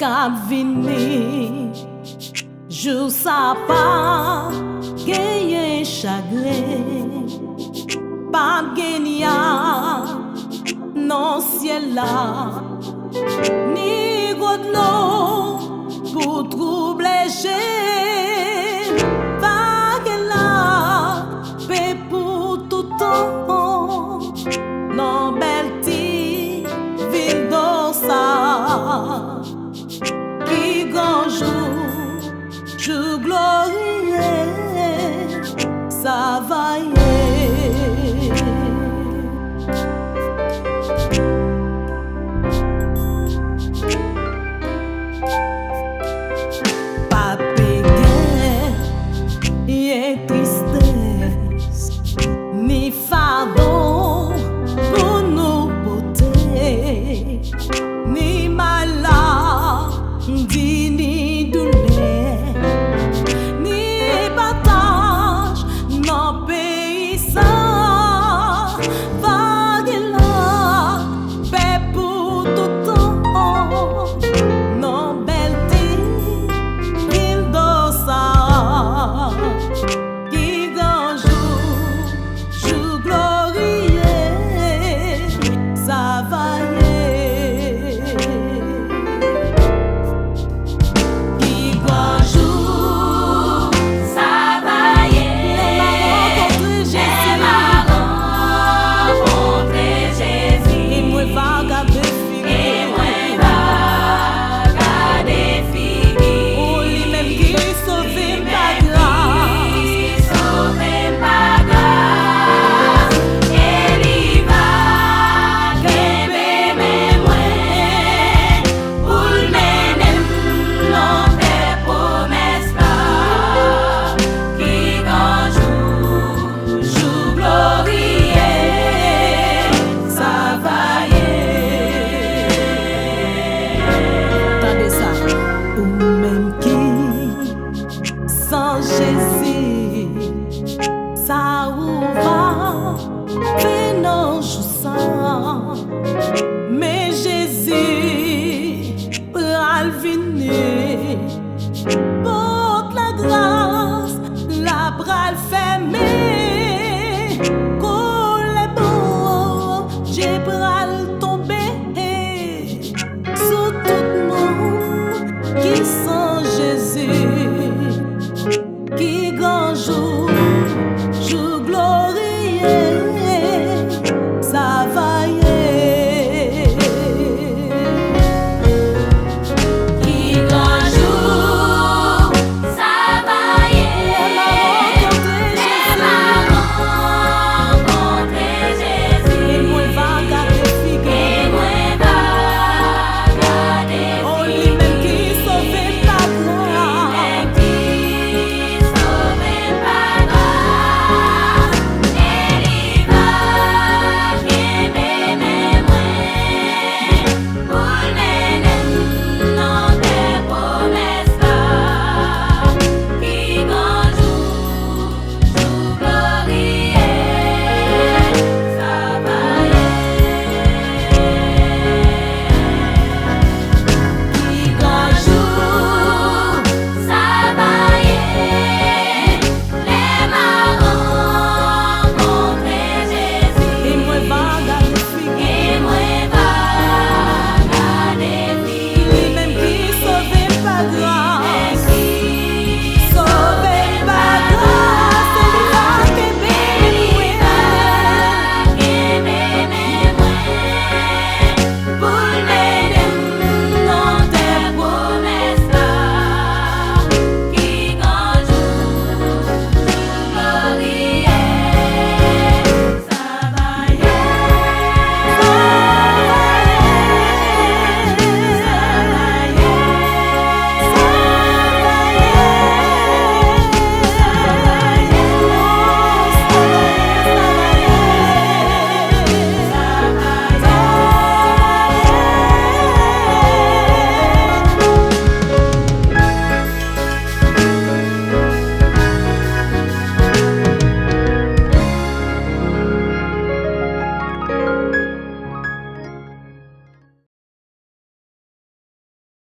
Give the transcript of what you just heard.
k'ap vini, jou sa pa genyen chagrin, pa genya non ciel la, ni god l'eau pour troubler j'ai, pa gen la paix pour tout temps, non belle ti ville d'Ossa, qui gonjou, je glorie, ça va y tristesse, ni fardeau pour nous beauté, ni maladie, ni douleur, ni partage, non pays ça, vague la paix pour tout temps, non belleté, il d'Ossa. Sans Jésus, ça ou va, fait non jouissant. Mais Jésus, pral venir, porte la grâce, la pral fermée. Quand les beaux, j'ai pral tomber, sur tout le monde qui sans Jésus. Qui grand jour